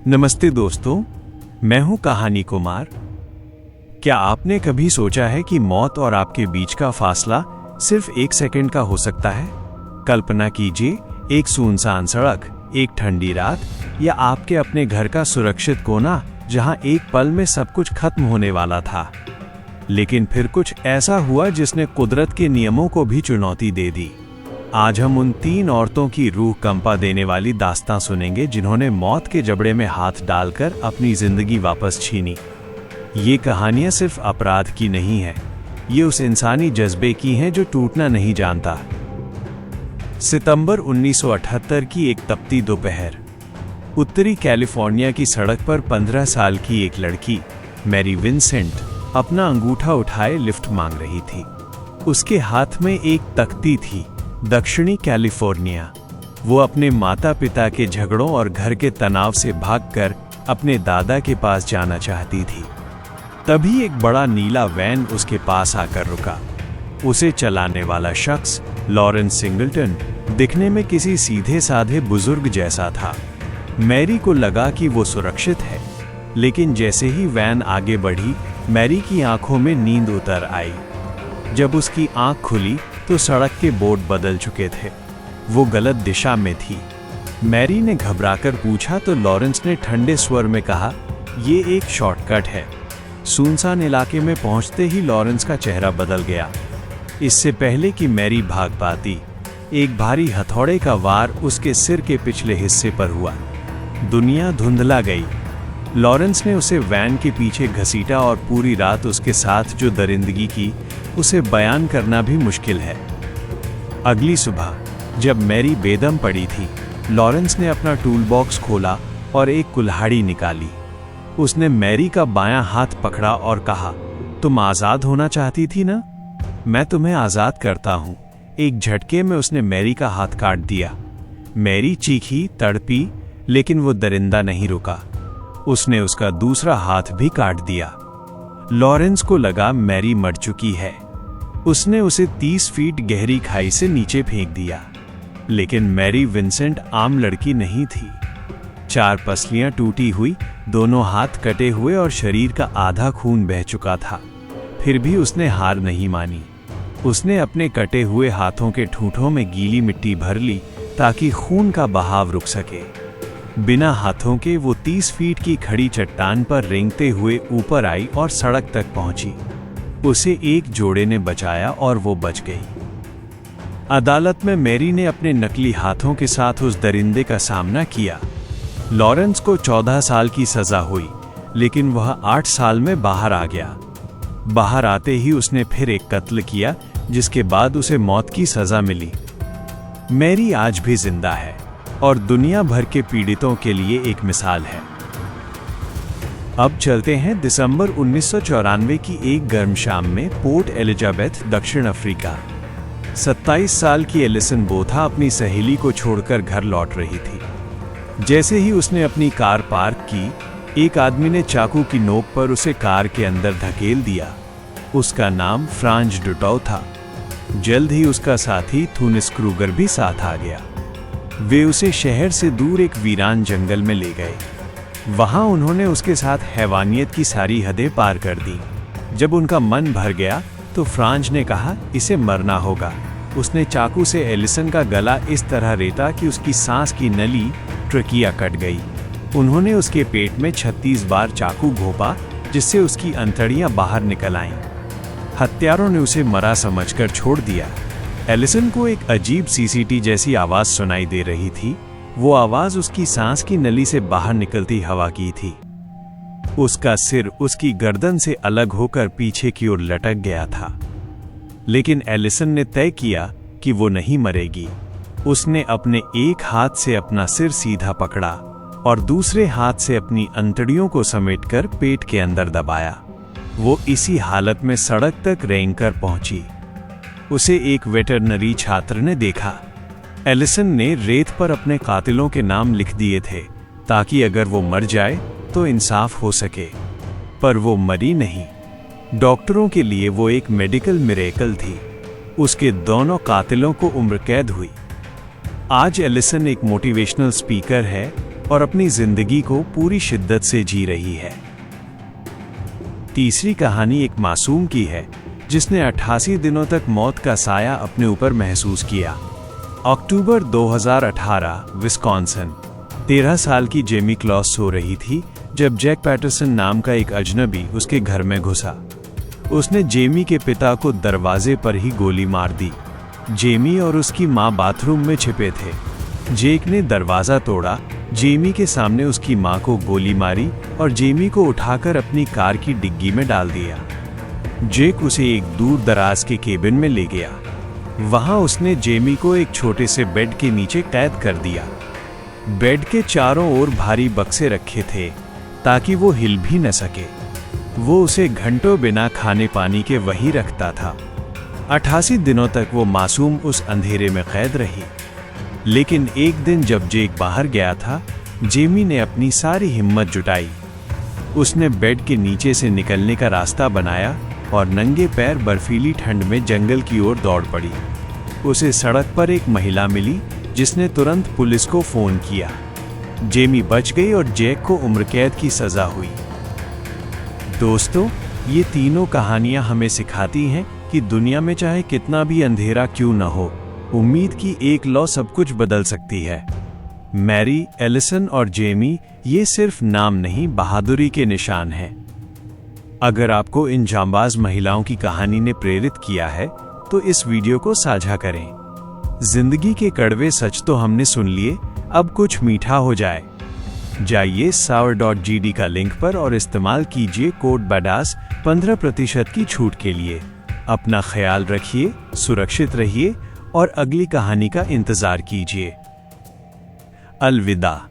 नमस्ते दोस्तों, मैं हूं कहानी कुमार। क्या आपने कभी सोचा है कि मौत और आपके बीच का फासला सिर्फ 1 सेकंड का हो सकता है? कल्पना कीजिए, एक सुनसान सड़क, एक ठंडी रात, या आपके अपने घर का सुरक्षित कोना जहां एक पल में सब कुछ खत्म होने वाला था। लेकिन फिर कुछ ऐसा हुआ जिसने कुदरत के नियमों को भी चुनौती दे दी। आज हम उन 3 औरतों की रूह कंपा देने वाली दास्तां सुनेंगे जिन्होंने मौत के जबड़े में हाथ डालकर अपनी जिंदगी वापस छीनी। ये कहानियां सिर्फ अपराध की नहीं है, ये उस इंसानी जज्बे की हैं जो टूटना नहीं जानता। सितंबर 1978 की एक तपती दोपहर, उत्तरी कैलिफोर्निया की सड़क पर 15 साल की एक लड़की मैरी विंसेंट अपना अंगूठा उठाए लिफ्ट मांग रही थी। उसके हाथ में एक तख्ती थी, दक्षिणी कैलिफोर्निया। वो अपने माता पिता के झगड़ों और घर के तनाव से भागकर अपने दादा के पास जाना चाहती थी। तभी एक बड़ा नीला वैन उसके पास आकर रुका। उसे चलाने वाला शख्स लॉरेंस सिंगलटन दिखने में किसी सीधे साधे बुजुर्ग जैसा था। मैरी को लगा कि वो सुरक्षित है, लेकिन जैसे ही वैन आगे बढ़ी, मैरी की आंखों में नींद उतर आई। जब उसकी आंख खुली तो सड़क के बोर्ड बदल चुके थे। वो गलत दिशा में थी। मैरी ने घबराकर पूछा तो लॉरेंस ने ठंडे स्वर में कहा, ये एक शॉर्टकट है। सुनसान इलाके में पहुंचते ही लॉरेंस का चेहरा बदल गया। इससे पहले कि मैरी भाग पाती, एक भारी हथौड़े का वार उसके सिर के पिछले हिस्से पर हुआ। दुनिया धुंधला गई। लॉरेंस ने उसे वैन के पीछे घसीटा और पूरी रात उसके साथ जो दरिंदगी की, उसे बयान करना भी मुश्किल है। अगली सुबह जब मैरी बेदम पड़ी थी, लॉरेंस ने अपना टूल बॉक्स खोला और एक कुल्हाड़ी निकाली। उसने मैरी का बायां हाथ पकड़ा और कहा, तुम आज़ाद होना चाहती थी ना? मैं तुम्हें आज़ाद करता हूँ। एक झटके में उसने मैरी का हाथ काट दिया। मैरी चीखी, तड़पी, लेकिन वो दरिंदा नहीं रुका। उसने उसका दूसरा हाथ भी काट दिया। लॉरेंस को लगा मैरी मर चुकी है। उसने उसे 30 फीट गहरी खाई से नीचे फेंक दिया। लेकिन मैरी विंसेंट आम लड़की नहीं थी। 4 पसलियां टूटी हुई, दोनों हाथ कटे हुए और शरीर का आधा खून बह चुका था। फिर भी उसने हार नहीं मानी। उसने अपने कटे हुए हाथों के ठूंठों में गीली मिट्टी भर ली ताकि खून का बहाव रुक सके। बिना हाथों के वो 30 फीट की खड़ी चट्टान पर रेंगते हुए ऊपर आई और सड़क तक पहुंची। उसे एक जोड़े ने बचाया और वो बच गई। अदालत में मैरी ने अपने नकली हाथों के साथ उस दरिंदे का सामना किया। लॉरेंस को 14 साल की सजा हुई, लेकिन वह 8 साल में बाहर आ गया। बाहर आते ही उसने फिर एक कत्ल किया, जिसके बाद उसे मौत की सजा मिली। मैरी आज भी जिंदा है और दुनिया भर के पीड़ितों के लिए एक मिसाल है। अब चलते हैं दिसंबर 1994 की एक गर्म शाम में पोर्ट एलिजाबेथ, दक्षिण अफ्रीका। 27 साल की एलिसन बोथा अपनी सहेली को छोड़कर घर लौट रही थी। जैसे ही उसने अपनी कार पार्क की, एक आदमी ने चाकू की नोक पर उसे कार के अंदर धकेल दिया। उसका नाम फ्रांज डुटॉव था। जल्द ही उसका साथी थूनिस क्रूगर भी साथ आ गया। वे उसे शहर से दूर एक वीरान जंगल में ले गए। वहां उन्होंने उसके साथ हैवानियत की सारी हदें पार कर दी। जब उनका मन भर गया तो फ्रांज ने कहा, इसे मरना होगा। उसने चाकू से एलिसन का गला इस तरह रेता कि उसकी सांस की नली, ट्रकिया, कट गई। उन्होंने उसके पेट में 36 बार चाकू घोंपा, जिससे उसकी अंतड़ियां बाहर निकल आईं। हत्यारों ने उसे मरा समझकर छोड़ दिया। एलिसन को एक अजीब सीसीटी जैसी आवाज सुनाई दे रही थी। वो आवाज उसकी सांस की नली से बाहर निकलती हवा की थी। उसका सिर उसकी गर्दन से अलग होकर पीछे की ओर लटक गया था। लेकिन एलिसन ने तय किया कि वो नहीं मरेगी। उसने अपने एक हाथ से अपना सिर सीधा पकड़ा और दूसरे हाथ से अपनी अंतड़ियों को समेटकर पेट के अंदर दबाया। वो इसी हालत में सड़क तक रेंगकर पहुंची। उसे एक वेटरनरी छात्र ने देखा। एलिसन ने रेत पर अपने कातिलों के नाम लिख दिए थे ताकि अगर वो मर जाए तो इंसाफ हो सके, पर वो मरी नहीं। डॉक्टरों के लिए वो एक मेडिकल मिरेकल थी। उसके दोनों कातिलों को उम्र कैद हुई। आज एलिसन एक मोटिवेशनल स्पीकर है और अपनी जिंदगी को पूरी शिद्दत से जी रही है। तीसरी कहानी एक मासूम की है जिसने 88 दिनों तक मौत का साया अपने ऊपर महसूस किया। अक्टूबर 2018, विस्कॉन्सिन। 13 साल की जेमी क्लॉस सो रही थी जब जैक पैटरसन नाम का एक अजनबी उसके घर में घुसा। उसने जेमी के पिता को दरवाजे पर ही गोली मार दी। जेमी और उसकी मां बाथरूम में छिपे थे। जेक ने दरवाजा तोड़ा, जेमी के सामने उसकी मां को गोली मारी और जेमी को उठाकर अपनी कार की डिग्गी में डाल दिया। जेक उसे एक दूर दराज के केबिन में ले गया। वहां उसने जेमी को एक छोटे से बेड के नीचे कैद कर दिया। बेड के चारों ओर भारी बक्से रखे थे ताकि वो हिल भी न सके। वो उसे घंटों बिना खाने पानी के वहीं रखता था। 88 दिनों तक वो मासूम उस अंधेरे में कैद रही। लेकिन एक दिन जब जेक बाहर गया था, जेमी ने अपनी सारी हिम्मत जुटाई। उसने बेड के नीचे से निकलने का रास्ता बनाया और नंगे पैर बर्फीली ठंड में जंगल की ओर दौड़ पड़ी। उसे सड़क पर एक महिला मिली जिसने तुरंत पुलिस को फोन किया। जेमी बच गई और जैक को उम्र कैद की सजा हुई। दोस्तों, ये तीनों कहानियां हमें सिखाती हैं कि दुनिया में चाहे कितना भी अंधेरा क्यों न हो, उम्मीद की एक लौ सब कुछ बदल सकती है। मैरी, एलिसन और जेमी ये सिर्फ नाम नहीं, बहादुरी के निशान हैं। अगर आपको इन जांबाज महिलाओं की कहानी ने प्रेरित किया है तो इस वीडियो को साझा करें। जिंदगी के कड़वे सच तो हमने सुन लिए, अब कुछ मीठा हो जाए। जाइए sour.gd का लिंक पर और इस्तेमाल कीजिए कोड BADAS 15% की छूट के लिए। अपना ख्याल रखिए, सुरक्षित रहिए और अगली कहानी का इंतजार कीजिए। अलविदा।